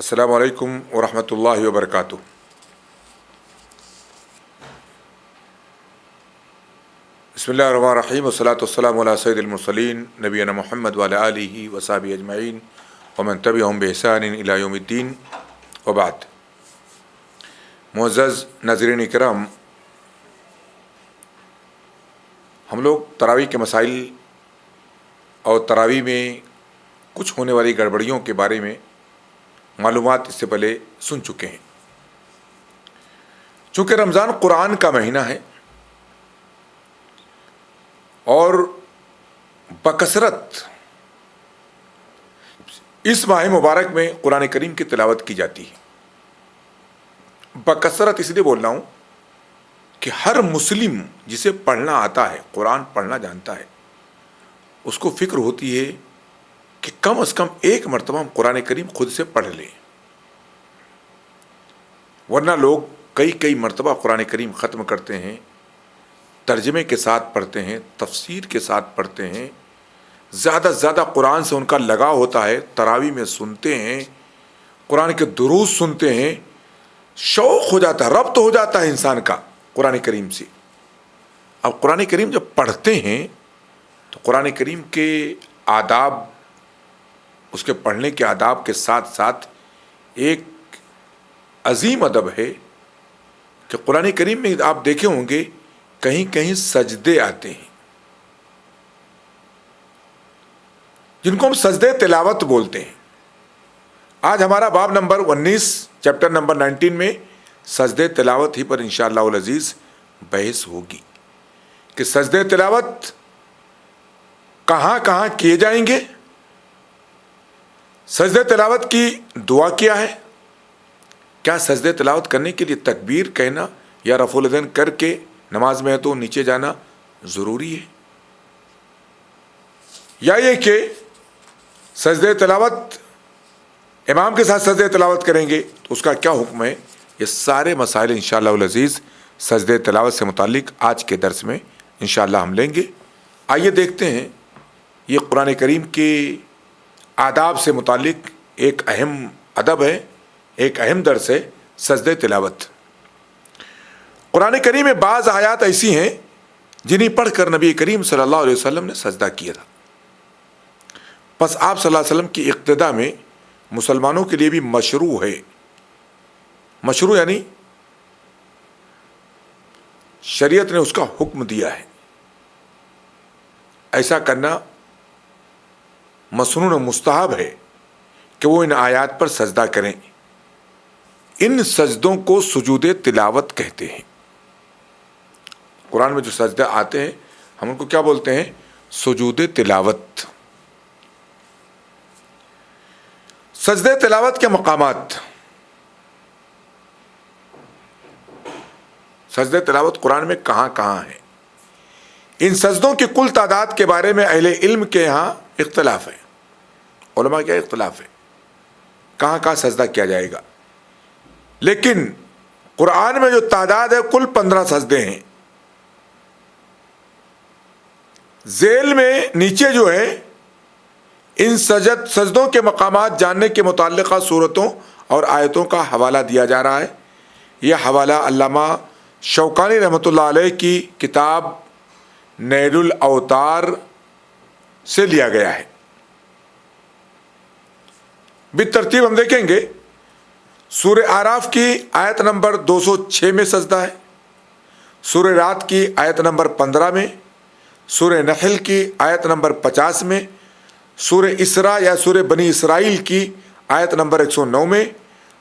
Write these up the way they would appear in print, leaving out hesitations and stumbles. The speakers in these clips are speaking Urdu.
السلام علیکم ورحمۃ اللہ وبرکاتہ۔ بسم اللہ الرحمن الرحیم، والصلاۃ والسلام علی سید المرسلین نبینا محمد وعلی آلہ وصحبہ اجمعین ومن تبعہم بإحسان الی یوم الدین، وبعد۔ معزز ناظرین کرام، ہم لوگ تراویح کے مسائل اور تراویح میں کچھ ہونے والی گڑبڑیوں کے بارے میں معلومات اس سے پہلے سن چکے ہیں۔ چونکہ رمضان قرآن کا مہینہ ہے اور بکثرت اس ماہ مبارک میں قرآن کریم کی تلاوت کی جاتی ہے۔ بکثرت اس لیے بول رہا ہوں کہ ہر مسلم جسے پڑھنا آتا ہے، قرآن پڑھنا جانتا ہے، اس کو فکر ہوتی ہے کہ کم از کم ایک مرتبہ ہم قرآن کریم خود سے پڑھ لیں، ورنہ لوگ کئی مرتبہ قرآن کریم ختم کرتے ہیں، ترجمے کے ساتھ پڑھتے ہیں، تفسیر کے ساتھ پڑھتے ہیں، زیادہ سے زیادہ قرآن سے ان کا لگاؤ ہوتا ہے، تراویح میں سنتے ہیں، قرآن کے دروس سنتے ہیں، شوق ہو جاتا ہے، ربط ہو جاتا ہے انسان کا قرآن کریم سے۔ اب قرآن کریم جب پڑھتے ہیں تو قرآن کریم کے آداب، اس کے پڑھنے کے آداب کے ساتھ ساتھ ایک عظیم ادب ہے کہ قرآن کریم میں آپ دیکھے ہوں گے کہیں کہیں سجدے آتے ہیں، جن کو ہم سجدے تلاوت بولتے ہیں۔ آج ہمارا باب نمبر 19 چیپٹر نمبر 19 میں سجدے تلاوت ہی پر انشاءاللہ العزیز بحث ہوگی کہ سجدے تلاوت کہاں کہاں کیے جائیں گے، سجدے تلاوت کی دعا کیا ہے، کیا سجدے تلاوت کرنے کے لیے تکبیر کہنا یا رفع الیدین کر کے نماز میں ہے تو نیچے جانا ضروری ہے، یا یہ کہ سجدے تلاوت امام کے ساتھ سجدے تلاوت کریں گے تو اس کا کیا حکم ہے۔ یہ سارے مسائل انشاءاللہ العزیز سجدے تلاوت سے متعلق آج کے درس میں انشاءاللہ ہم لیں گے۔ آئیے دیکھتے ہیں، یہ قرآن کریم کے آداب سے متعلق ایک اہم ادب ہے، ایک اہم درس ہے سجدے تلاوت۔ قرآن کریم میں بعض آیات ایسی ہیں جنہیں پڑھ کر نبی کریم صلی اللہ علیہ وسلم نے سجدہ کیا تھا، پس آپ صلی اللہ علیہ وسلم کی اقتداء میں مسلمانوں کے لیے بھی مشروع ہے۔ مشروع یعنی شریعت نے اس کا حکم دیا ہے، ایسا کرنا مسنون و مستحب ہے کہ وہ ان آیات پر سجدہ کریں۔ ان سجدوں کو سجود تلاوت کہتے ہیں۔ قرآن میں جو سجدے آتے ہیں ہم ان کو کیا بولتے ہیں؟ سجود تلاوت۔ سجدے تلاوت کے مقامات، سجدے تلاوت قرآن میں کہاں کہاں ہیں، ان سجدوں کی کل تعداد کے بارے میں اہل علم کے یہاں اختلاف ہے، علماء کیا اختلاف ہے کہاں کہاں سجدہ کیا جائے گا، لیکن قرآن میں جو تعداد ہے کل 15 سجدے ہیں۔ ذیل میں نیچے جو ہے ان سجدوں کے مقامات جاننے کے متعلقہ صورتوں اور آیتوں کا حوالہ دیا جا رہا ہے۔ یہ حوالہ علامہ شوکانی رحمۃ اللہ علیہ کی کتاب نیل الاوتار سے لیا گیا ہے۔ بالترتیب ہم دیکھیں گے، سورہ اعراف کی آیت نمبر 206 میں سجدہ ہے، سورہ رات کی آیت نمبر 15 میں، سورہ نحل کی آیت نمبر 50 میں، سورہ اسراء یا سورہ بنی اسرائیل کی آیت نمبر 109 میں،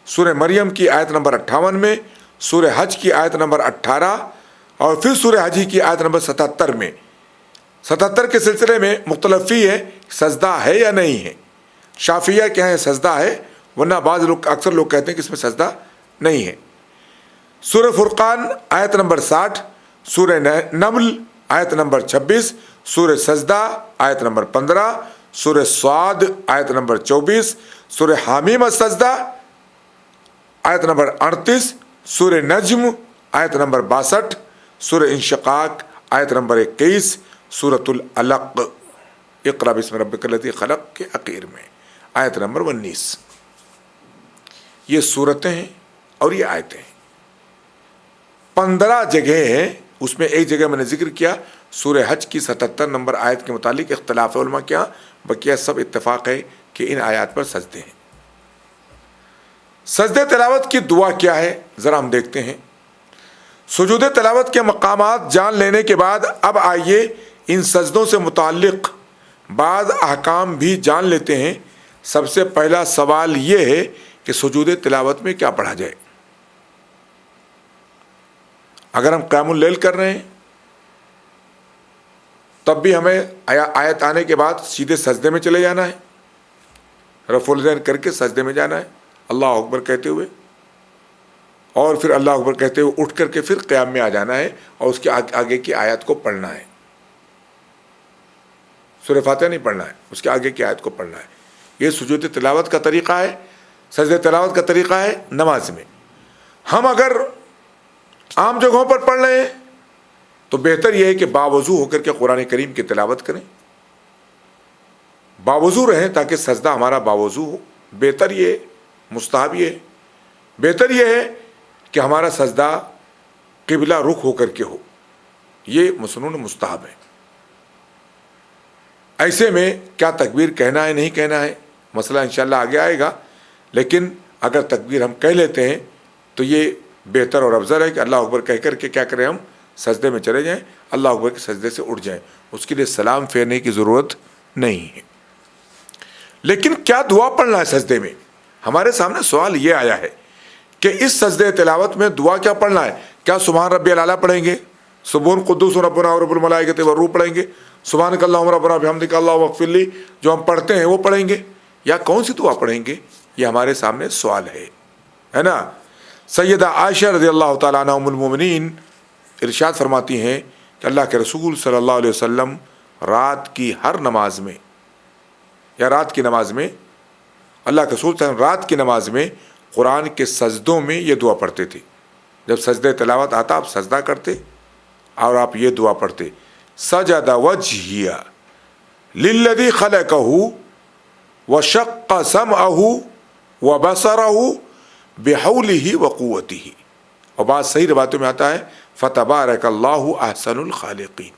سورہ مریم کی آیت نمبر 58 میں، سورہ حج کی آیت نمبر 18 اور پھر سورہ حج کی آیت نمبر 77 میں۔ 77 کے سلسلے میں مختلف ہے سجدہ ہے یا نہیں ہے۔ شافعیہ کیا ہے سجدہ ہے، ورنہ بعض لوگ اکثر لوگ کہتے ہیں کہ اس میں سجدہ نہیں ہے۔ سورہ فرقان آیت نمبر 60، سورہ نمل آیت نمبر 26، سورہ سجدہ آیت نمبر 15، سورہ صاد آیت نمبر 24، سورہ حامیم السجدہ آیت نمبر 38، سورہ نجم آیت نمبر 62، سورہ انشقاق آیت نمبر 21، سورۃ العلق اقرأ بسم ربک الذی خلق کے اخیر میں آیت نمبر 19۔ یہ صورتیں ہیں اور یہ آیتیں ہیں. 15 جگہ ہیں. اس میں ایک جگہ میں نے ذکر کیا سورہ حج کی 77 نمبر آیت کے متعلق اختلاف علماء کیا، بقیہ سب اتفاق ہے کہ ان آیات پر سجدے ہیں. سجدے تلاوت کی دعا کیا ہے ذرا ہم دیکھتے ہیں. سجود تلاوت کے مقامات جان لینے کے بعد اب آئیے ان سجدوں سے متعلق بعض احکام بھی جان لیتے ہیں. سب سے پہلا سوال یہ ہے کہ سجود تلاوت میں کیا پڑھا جائے. اگر ہم قیام اللیل کر رہے ہیں تب بھی ہمیں آیت آنے کے بعد سیدھے سجدے میں چلے جانا ہے، رفع الذہن کر کے سجدے میں جانا ہے اللہ اکبر کہتے ہوئے، اور پھر اللہ اکبر کہتے ہوئے اٹھ کر کے پھر قیام میں آ جانا ہے اور اس کے آگے کی آیت کو پڑھنا ہے. سورہ فاتحہ نہیں پڑھنا ہے، اس کے آگے کی آیت کو پڑھنا ہے. یہ سجود تلاوت کا طریقہ ہے، سجدہ تلاوت کا طریقہ ہے نماز میں. ہم اگر عام جگہوں پر پڑھ رہے ہیں تو بہتر یہ ہے کہ باوضو ہو کر کے قرآن کریم کی تلاوت کریں، باوضو رہیں تاکہ سجدہ ہمارا باوضو ہو. بہتر یہ مستحب یہ بہتر یہ ہے کہ ہمارا سجدہ قبلہ رخ ہو کر کے ہو. یہ مسنون مستحب ہے. ایسے میں کیا تکبیر کہنا ہے نہیں کہنا ہے مسئلہ انشاءاللہ آگے آئے گا، لیکن اگر تکبیر ہم کہہ لیتے ہیں تو یہ بہتر اور افضل ہے کہ اللہ اکبر کہہ کر کے کیا کریں، ہم سجدے میں چلے جائیں، اللہ اکبر کے سجدے سے اٹھ جائیں. اس کے لیے سلام پھیرنے کی ضرورت نہیں ہے. لیکن کیا دعا پڑھنا ہے سجدے میں؟ ہمارے سامنے سوال یہ آیا ہے کہ اس سجدے تلاوت میں دعا کیا پڑھنا ہے. کیا سبحان ربی الاعلیٰ پڑھیں گے، سبحان قدوس ربنا ورب الملائکۃ والروح پڑھیں گے، سبحانک اللہم ربنا بحمدک اللہم اغفر لی جو ہم پڑھتے ہیں وہ پڑھیں گے، یا کون سی دعا پڑھیں گے؟ یہ ہمارے سامنے سوال ہے نا. سیدہ عائشہ رضی اللہ تعالیٰ عنہ ام المومنین ارشاد فرماتی ہیں کہ اللہ کے رسول صلی اللہ علیہ وسلم رات کی ہر نماز میں یا رات کی نماز میں اللہ کے رسول صلی اللہ علیہ وسلم رات کی نماز میں قرآن کے سجدوں میں یہ دعا پڑھتے تھے. جب سجدہ تلاوت آتا آپ سجدہ کرتے اور آپ یہ دعا پڑھتے، سجد وجہی للذی خلقہ وشق سمعہ وبصرہ بحولہ وقوتہ. اور بعض صحیح روایتوں میں آتا ہے فتبارک اللہ احسن الخالقین.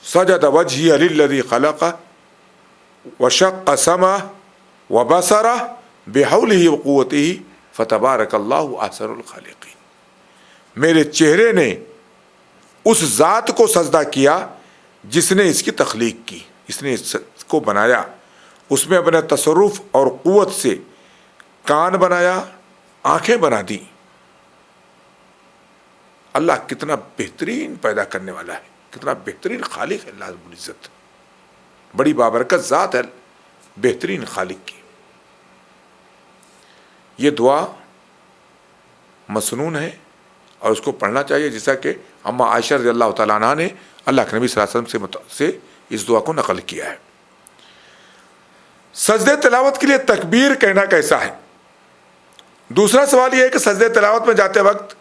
سجد وجہی للذی خلقہ وشق سمعہ وبصرہ بحولہ وقوتہ فتبارک اللہ احسن الخالقین. میرے چہرے نے اس ذات کو سجدہ کیا جس نے اس کی تخلیق کی، اس نے اس کو بنایا، اس میں اپنے تصرف اور قوت سے کان بنایا، آنکھیں بنا دی. اللہ کتنا بہترین پیدا کرنے والا ہے، کتنا بہترین خالق ہے اللہ رب العزت. بڑی بابرکت ذات ہے بہترین خالق کی. یہ دعا مسنون ہے اور اس کو پڑھنا چاہیے، جیسا کہ اما عائشہ رضی اللہ تعالیٰ عنہ نے اللہ کے نبی صلی اللہ علیہ وسلم سے اس دعا کو نقل کیا ہے. سجدے تلاوت کے لیے تکبیر کہنا کیسا ہے؟ دوسرا سوال یہ ہے کہ سجدے تلاوت میں جاتے وقت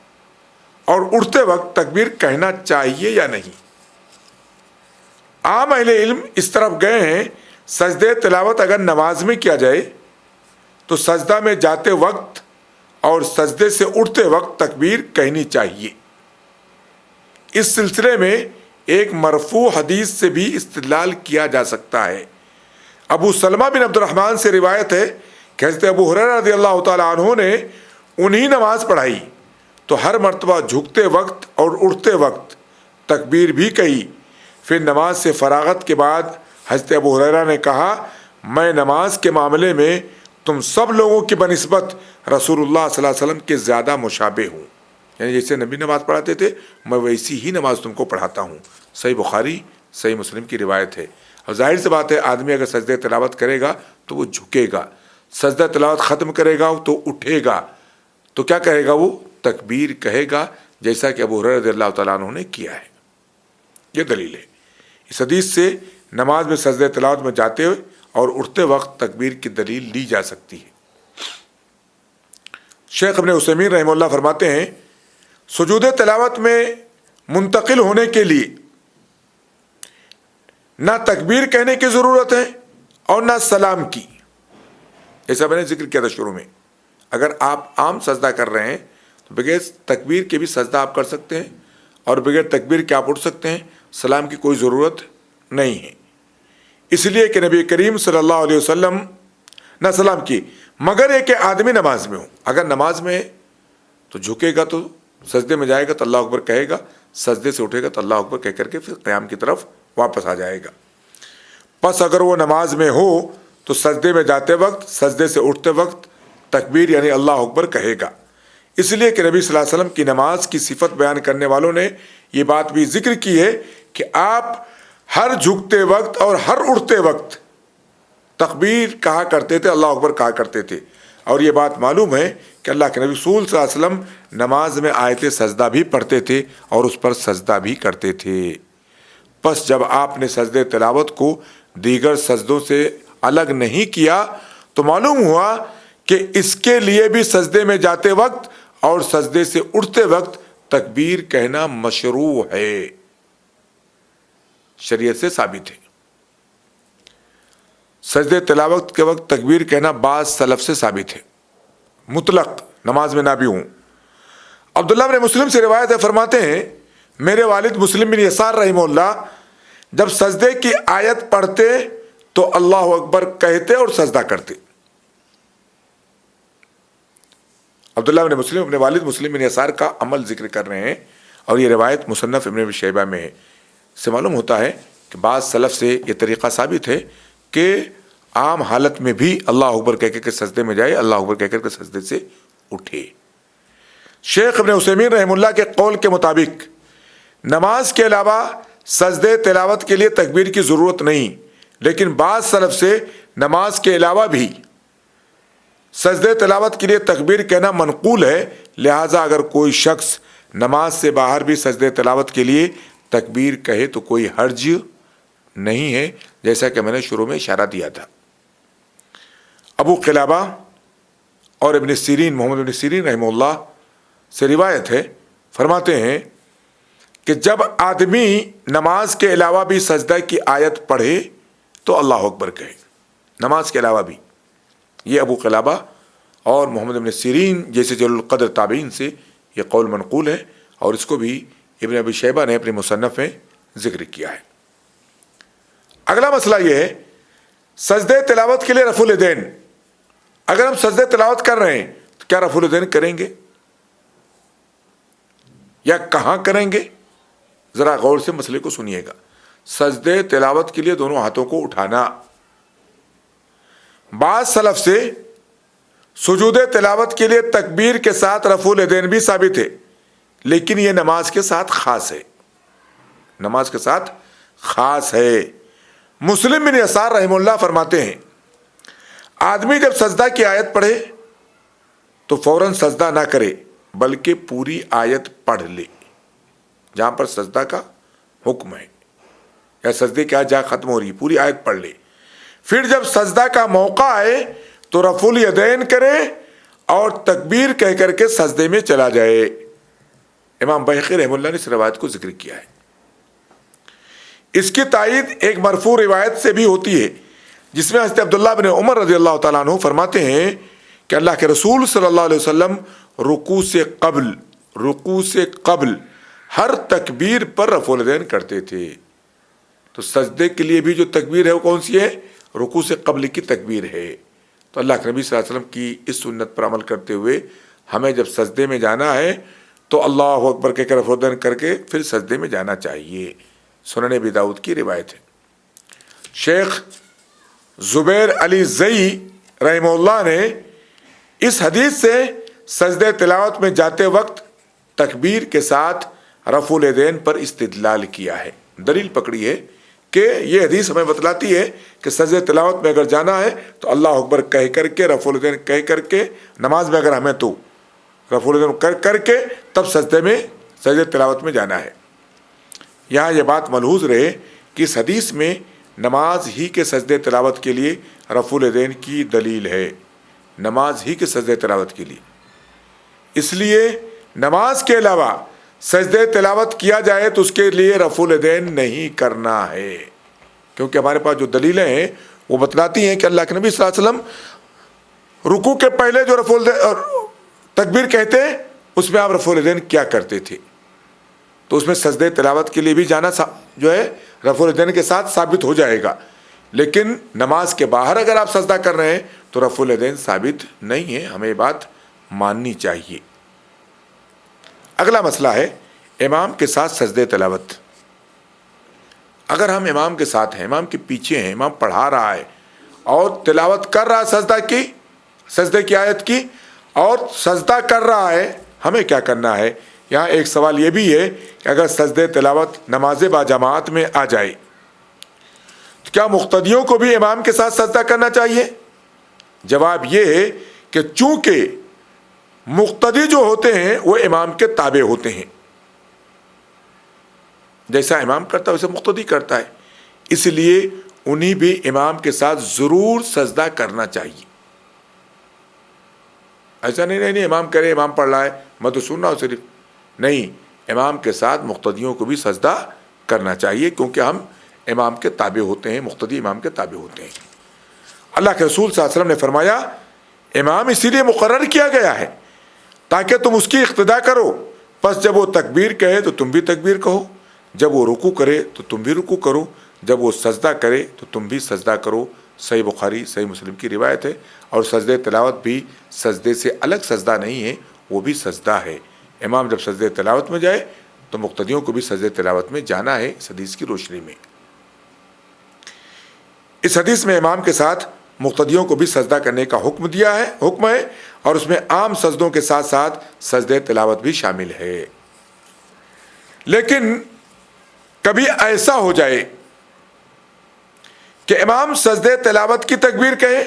اور اٹھتے وقت تکبیر کہنا چاہیے یا نہیں. عام اہل علم اس طرف گئے ہیں سجدے تلاوت اگر نماز میں کیا جائے تو سجدہ میں جاتے وقت اور سجدے سے اٹھتے وقت تکبیر کہنی چاہیے. اس سلسلے میں ایک مرفوع حدیث سے بھی استدلال کیا جا سکتا ہے. ابو سلمہ بن عبد الرحمن سے روایت ہے کہ حضرت ابو ہریرہ رضی اللہ تعالیٰ عنہ نے انہی نماز پڑھائی تو ہر مرتبہ جھکتے وقت اور اٹھتے وقت تکبیر بھی کہی. پھر نماز سے فراغت کے بعد حضرت ابو ہریرہ نے کہا میں نماز کے معاملے میں تم سب لوگوں کی بنسبت رسول اللہ صلی اللہ علیہ وسلم کے زیادہ مشابہ ہوں. یعنی جیسے نبی نماز پڑھاتے تھے میں ویسی ہی نماز تم کو پڑھاتا ہوں. صحیح بخاری صحیح مسلم کی روایت ہے. اور ظاہر سی بات ہے آدمی اگر سجدہ تلاوت کرے گا تو وہ جھکے گا، سجدہ تلاوت ختم کرے گا تو اٹھے گا، تو کیا کہے گا؟ وہ تکبیر کہے گا، جیسا کہ ابو ہریرہ رضی اللہ تعالیٰ عنہ نے کیا ہے. یہ دلیل ہے. اس حدیث سے نماز میں سجدہ تلاوت میں جاتے ہوئے اور اٹھتے وقت تکبیر کی دلیل لی جا سکتی ہے. شیخ ابن عثیمین رحمہ اللہ فرماتے ہیں سجود تلاوت میں منتقل ہونے کے لیے نہ تکبیر کہنے کی ضرورت ہے اور نہ سلام کی. جیسا میں نے ذکر کیا تھا شروع میں، اگر آپ عام سجدہ کر رہے ہیں تو بغیر تکبیر کے بھی سجدہ آپ کر سکتے ہیں، اور بغیر تکبیر کے آپ اٹھ سکتے ہیں، سلام کی کوئی ضرورت نہیں ہے۔ اس لیے کہ نبی کریم صلی اللہ علیہ وسلم نہ سلام کی، مگر یہ کہ آدمی نماز میں ہو، اگر نماز میں تو جھکے گا تو سجدے میں جائے گا تو اللہ اکبر کہے گا، سجدے سے اٹھے گا تو اللہ اکبر کہہ کر کے پھر قیام کی طرف واپس آ جائے گا۔ پس اگر وہ نماز میں ہو تو سجدے میں جاتے وقت، سجدے سے اٹھتے وقت تکبیر یعنی اللہ اکبر کہے گا۔ اس لیے کہ نبی صلی اللہ علیہ وسلم کی نماز کی صفت بیان کرنے والوں نے یہ بات بھی ذکر کی ہے کہ آپ ہر جھکتے وقت اور ہر اٹھتے وقت تکبیر کہا کرتے تھے، اللہ اکبر کہا کرتے تھے۔ اور یہ بات معلوم ہے کہ اللہ کے نبی رسول صلی اللہ علیہ وسلم نماز میں آیت سجدہ بھی پڑھتے تھے اور اس پر سجدہ بھی کرتے تھے۔ پس جب آپ نے سجدے تلاوت کو دیگر سجدوں سے الگ نہیں کیا تو معلوم ہوا کہ اس کے لیے بھی سجدے میں جاتے وقت اور سجدے سے اٹھتے وقت تکبیر کہنا مشروع ہے، شریعت سے ثابت ہے۔ سجدے تلاوت کے وقت تکبیر کہنا بعض سلف سے ثابت ہے، مطلق نماز میں نہ بھی ہوں۔ عبداللہ بن مسلم سے روایت ہے، فرماتے ہیں میرے والد مسلم بن یسار رحمہ اللہ جب سجدے کی آیت پڑھتے تو اللہ اکبر کہتے اور سجدہ کرتے۔ عبداللہ بن مسلم اپنے والد مسلم بن یسار کا عمل ذکر کر رہے ہیں، اور یہ روایت مصنف ابن ابی شیبہ میں ہے۔ اس سے معلوم ہوتا ہے کہ بعض سلف سے یہ طریقہ ثابت ہے کہ عام حالت میں بھی اللہ اکبر کہہ کے سجدے میں جائے، اللہ اکبر کہہ کر سجدے سے اٹھے۔ شیخ ابن عثیمین رحمہ اللہ کے قول کے مطابق نماز کے علاوہ سجدے تلاوت کے لیے تکبیر کی ضرورت نہیں، لیکن بعض سلف سے نماز کے علاوہ بھی سجدے تلاوت کے لیے تکبیر کہنا منقول ہے، لہٰذا اگر کوئی شخص نماز سے باہر بھی سجدے تلاوت کے لیے تکبیر کہے تو کوئی حرج نہیں ہے، جیسا کہ میں نے شروع میں اشارہ دیا تھا۔ ابو قلابہ اور ابن سیرین محمد ابن سیرین رحمہ اللہ سے روایت ہے، فرماتے ہیں کہ جب آدمی نماز کے علاوہ بھی سجدہ کی آیت پڑھے تو اللہ اکبر کہے، نماز کے علاوہ بھی۔ یہ ابو قلابہ اور محمد ابن سیرین جیسے جلیل القدر تابعین سے یہ قول منقول ہے، اور اس کو بھی ابن ابی شیبہ نے اپنے مصنف میں ذکر کیا ہے۔ اگلا مسئلہ یہ ہے سجدے تلاوت کے لیے رفع الیدین۔ اگر ہم سجدے تلاوت کر رہے ہیں تو کیا رفع الیدین کریں گے یا کہاں کریں گے؟ ذرا غور سے مسئلے کو سنیے گا۔ سجدے تلاوت کے لیے دونوں ہاتھوں کو اٹھانا، بعض سلف سے سجود تلاوت کے لیے تکبیر کے ساتھ رفع الیدین بھی ثابت ہے، لیکن یہ نماز کے ساتھ خاص ہے، نماز کے ساتھ خاص ہے۔ مسلم بن یسار رحمہ اللہ فرماتے ہیں آدمی جب سجدہ کی آیت پڑھے تو فوراً سجدہ نہ کرے بلکہ پوری آیت پڑھ لے، جہاں پر سجدہ کا حکم ہے یا سجدے کی آیت جہاں ختم ہو رہی ہے پوری آیت پڑھ لے، پھر جب سجدہ کا موقع آئے تو رفع الیدین کرے اور تکبیر کہہ کر کے سجدے میں چلا جائے۔ امام بحقی رحمہ اللہ نے اس روایت کو ذکر کیا ہے۔ اس کی تائید ایک مرفوع روایت سے بھی ہوتی ہے جس میں حضرت عبداللہ بن عمر رضی اللہ تعالیٰ عنہ فرماتے ہیں کہ اللہ کے رسول صلی اللہ علیہ وسلم رکوع سے قبل ہر تکبیر پر رفع الیدین کرتے تھے۔ تو سجدے کے لیے بھی جو تکبیر ہے وہ کون سی ہے؟ رکوع سے قبل کی تکبیر ہے۔ تو اللہ کے نبی صلی اللہ علیہ وسلم کی اس سنت پر عمل کرتے ہوئے ہمیں جب سجدے میں جانا ہے تو اللہ اکبر کہہ کر رفع الیدین کر کے پھر سجدے میں جانا چاہیے۔ سنن ابی داؤد کی روایت ہے۔ شیخ زبیر علی زئی رحمہ اللہ نے اس حدیث سے سجدے تلاوت میں جاتے وقت تکبیر کے ساتھ رفع الیدین پر استدلال کیا ہے، دلیل پکڑی ہے کہ یہ حدیث ہمیں بتلاتی ہے کہ سجدے تلاوت میں اگر جانا ہے تو اللہ اکبر کہہ کر کے رفع الیدین کہہ کر کے، نماز میں اگر ہمیں تو رفع الیدین کر کے تب سجدے تلاوت میں جانا ہے۔ یہاں یہ بات ملحوظ رہے کہ اس حدیث میں نماز ہی کے سجدے تلاوت کے لیے رفع الیدین کی دلیل ہے، نماز ہی کے سجدے تلاوت کے لیے۔ اس لیے نماز کے علاوہ سجدے تلاوت کیا جائے تو اس کے لیے رفع الیدین نہیں کرنا ہے، کیونکہ ہمارے پاس جو دلیلیں ہیں وہ بتلاتی ہیں کہ اللہ کے نبی صلی اللہ علیہ وسلم رکوع کے پہلے جو رفع تکبیر کہتے ہیں اس میں آپ رفع الیدین کیا کرتے تھے؟ تو اس میں سجدے تلاوت کے لیے بھی جانا جو ہے رفع الیدین کے ساتھ ثابت ہو جائے گا، لیکن نماز کے باہر اگر آپ سجدہ کر رہے ہیں تو رفع الیدین ثابت نہیں ہے، ہمیں یہ بات ماننی چاہیے۔ اگلا مسئلہ ہے امام کے ساتھ سجدے تلاوت۔ اگر ہم امام کے ساتھ ہیں، امام کے پیچھے ہیں، امام پڑھا رہا ہے اور تلاوت کر رہا ہے سجدے کی آیت کی، اور سجدہ کر رہا ہے، ہمیں کیا کرنا ہے؟ یہاں ایک سوال یہ بھی ہے کہ اگر سجدے تلاوت نماز با جماعت میں آ جائے تو کیا مقتدیوں کو بھی امام کے ساتھ سجدہ کرنا چاہیے؟ جواب یہ ہے کہ چونکہ مقتدی جو ہوتے ہیں وہ امام کے تابع ہوتے ہیں، جیسا امام کرتا ہے ویسے مقتدی کرتا ہے، اس لیے انہیں بھی امام کے ساتھ ضرور سجدہ کرنا چاہیے۔ ایسا نہیں امام کرے، امام پڑھ رہا ہے میں تو سن رہا ہوں صرف، نہیں، امام کے ساتھ مقتدیوں کو بھی سجدہ کرنا چاہیے، کیونکہ ہم امام کے تابع ہوتے ہیں، مقتدی امام کے تابع ہوتے ہیں۔ اللہ کے رسول صلی اللہ علیہ وسلم نے فرمایا امام اسی لیے مقرر کیا گیا ہے تاکہ تم اس کی اقتداء کرو، پس جب وہ تکبیر کہے تو تم بھی تکبیر کہو، جب وہ رکوع کرے تو تم بھی رکوع کرو، جب وہ سجدہ کرے تو تم بھی سجدہ کرو۔ صحیح بخاری صحیح مسلم کی روایت ہے۔ اور سجدے تلاوت بھی سجدے سے الگ سجدہ نہیں ہے، وہ بھی سجدہ ہے۔ امام جب سجدے تلاوت میں جائے تو مقتدیوں کو بھی سجدے تلاوت میں جانا ہے، اس حدیث کی روشنی میں۔ اس حدیث میں امام کے ساتھ مقتدیوں کو بھی سجدہ کرنے کا حکم ہے، اور اس میں عام سجدوں کے ساتھ ساتھ سجدے تلاوت بھی شامل ہے۔ لیکن کبھی ایسا ہو جائے کہ امام سجدے تلاوت کی تکبیر کہے،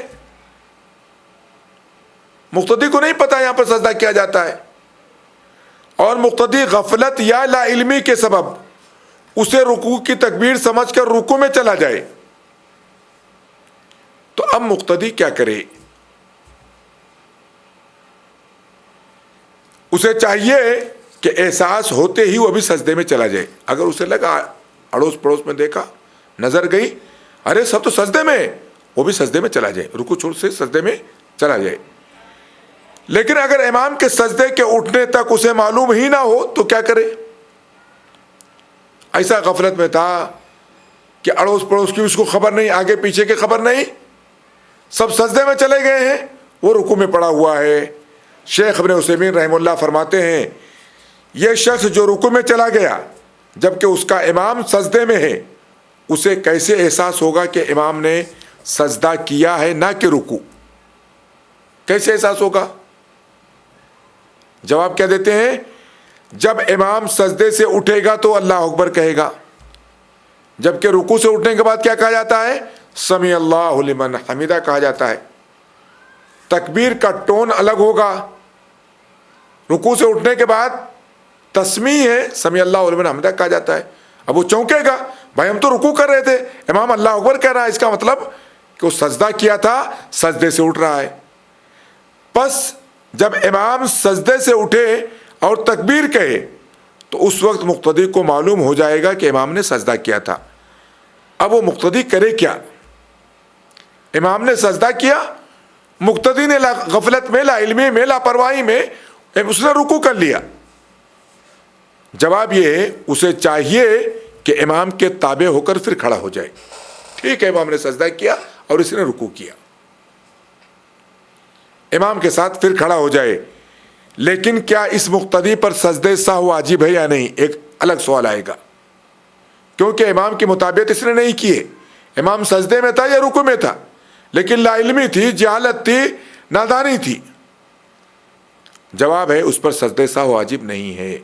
مقتدی کو نہیں پتا یہاں پر سجدہ کیا جاتا ہے، اور مقتدی غفلت یا لا علمی کے سبب اسے رکوع کی تکبیر سمجھ کر رکوع میں چلا جائے، تو اب مقتدی کیا کرے؟ اسے چاہیے کہ احساس ہوتے ہی وہ بھی سجدے میں چلا جائے۔ اگر اسے لگا، اڑوس پڑوس میں دیکھا، نظر گئی، ارے سب تو سجدے میں، وہ بھی سجدے میں چلا جائے، رکوع چھوڑ سے سجدے میں چلا جائے۔ لیکن اگر امام کے سجدے کے اٹھنے تک اسے معلوم ہی نہ ہو تو کیا کرے؟ ایسا غفلت میں تھا کہ اڑوس پڑوس کی اس کو خبر نہیں، آگے پیچھے کی خبر نہیں، سب سجدے میں چلے گئے ہیں، وہ رکوع میں پڑا ہوا ہے۔ شیخ ابن عثیمین رحمہ اللہ فرماتے ہیں یہ شخص جو رکوع میں چلا گیا جبکہ اس کا امام سجدے میں ہے، اسے کیسے احساس ہوگا کہ امام نے سجدہ کیا ہے نہ کہ رکوع؟ کیسے احساس ہوگا؟ جواب کیا دیتے ہیں؟ جب امام سجدے سے اٹھے گا تو اللہ اکبر کہے گا، جبکہ رکوع سے اٹھنے کے بعد کیا کہا جاتا ہے؟ سمیع اللہ لمن حمیدہ کہا جاتا ہے۔ تکبیر کا ٹون الگ ہوگا، رکوع سے اٹھنے کے بعد تسمیع ہے، سمیع اللہ لمن حمیدہ کہا جاتا ہے۔ اب وہ چونکے گا، بھائی ہم تو رکوع کر رہے تھے، امام اللہ اکبر کہہ رہا ہے، اس کا مطلب کہ وہ سجدہ کیا تھا، سجدے سے اٹھ رہا ہے۔ پس جب امام سجدے سے اٹھے اور تکبیر کہے تو اس وقت مقتدی کو معلوم ہو جائے گا کہ امام نے سجدہ کیا تھا۔ اب وہ مقتدی کرے کیا؟ امام نے سجدہ کیا، مقتدی نے غفلت میں، لا علمی میں، لاپرواہی میں اس نے رکوع کر لیا۔ جواب یہ ہے اسے چاہیے کہ امام کے تابع ہو کر پھر کھڑا ہو جائے۔ ٹھیک ہے، امام نے سجدہ کیا اور اس نے رکوع کیا، امام کے ساتھ پھر کھڑا ہو جائے۔ لیکن کیا اس مقتدی پر سجدے سہو واجب ہے یا نہیں؟ ایک الگ سوال آئے گا، کیونکہ امام کی مطابقت اس نے نہیں کی ہے۔ امام سجدے میں تھا یا رکوع میں تھا، لیکن لا علمی تھی، جہالت تھی، نادانی تھی۔ جواب ہے اس پر سجدے سہو واجب نہیں ہے،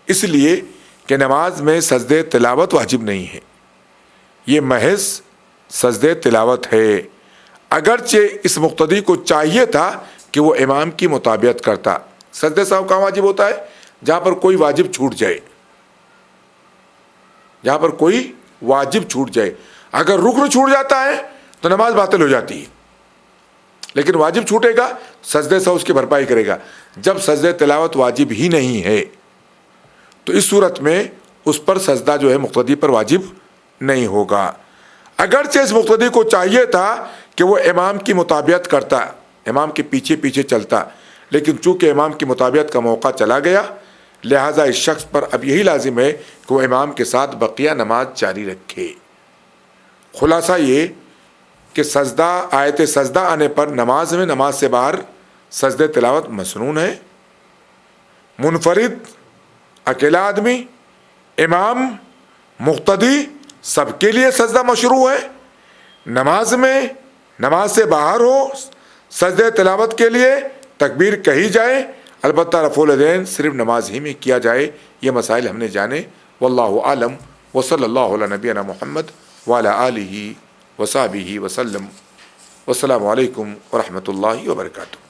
اس لیے کہ نماز میں سجدے تلاوت واجب نہیں ہے، یہ محض سجدے تلاوت ہے۔ اگرچہ اس مقتدی کو چاہیے تھا کہ وہ امام کی مطابقت کرتا۔ سجدے سہو کہاں واجب ہوتا ہے؟ جہاں پر کوئی واجب چھوٹ جائے، جہاں پر کوئی واجب چھوٹ جائے۔ اگر رکن چھوٹ جاتا ہے تو نماز باطل ہو جاتی ہے، لیکن واجب چھوٹے گا، سجدے سہو اس کی بھرپائی کرے گا۔ جب سجدے تلاوت واجب ہی نہیں ہے تو اس صورت میں اس پر سجدہ جو ہے مقتدی پر واجب نہیں ہوگا۔ اگرچہ اس مقتدی کو چاہیے تھا کہ وہ امام کی مطابقت کرتا، امام کے پیچھے پیچھے چلتا، لیکن چونکہ امام کی مطابقت کا موقع چلا گیا، لہٰذا اس شخص پر اب یہی لازم ہے کہ وہ امام کے ساتھ بقیہ نماز جاری رکھے۔ خلاصہ یہ کہ سجدہ، آیت سجدہ آنے پر نماز میں نماز سے باہر سجدہ تلاوت مسنون ہے۔ منفرد، اکیلا آدمی، امام، مقتدی، سب کے لیے سجدہ مشروع ہے۔ نماز میں، نماز سے باہر ہو، سجدہ تلاوت کے لیے تکبیر کہی جائے، البتہ رفع الیدین صرف نماز ہی میں کیا جائے۔ یہ مسائل ہم نے جانے۔ واللہ اعلم، وصلی اللہ علی نبینا محمد وعلی آلہ وصحبہ وسلم۔ والسلام علیکم ورحمۃ اللہ وبرکاتہ۔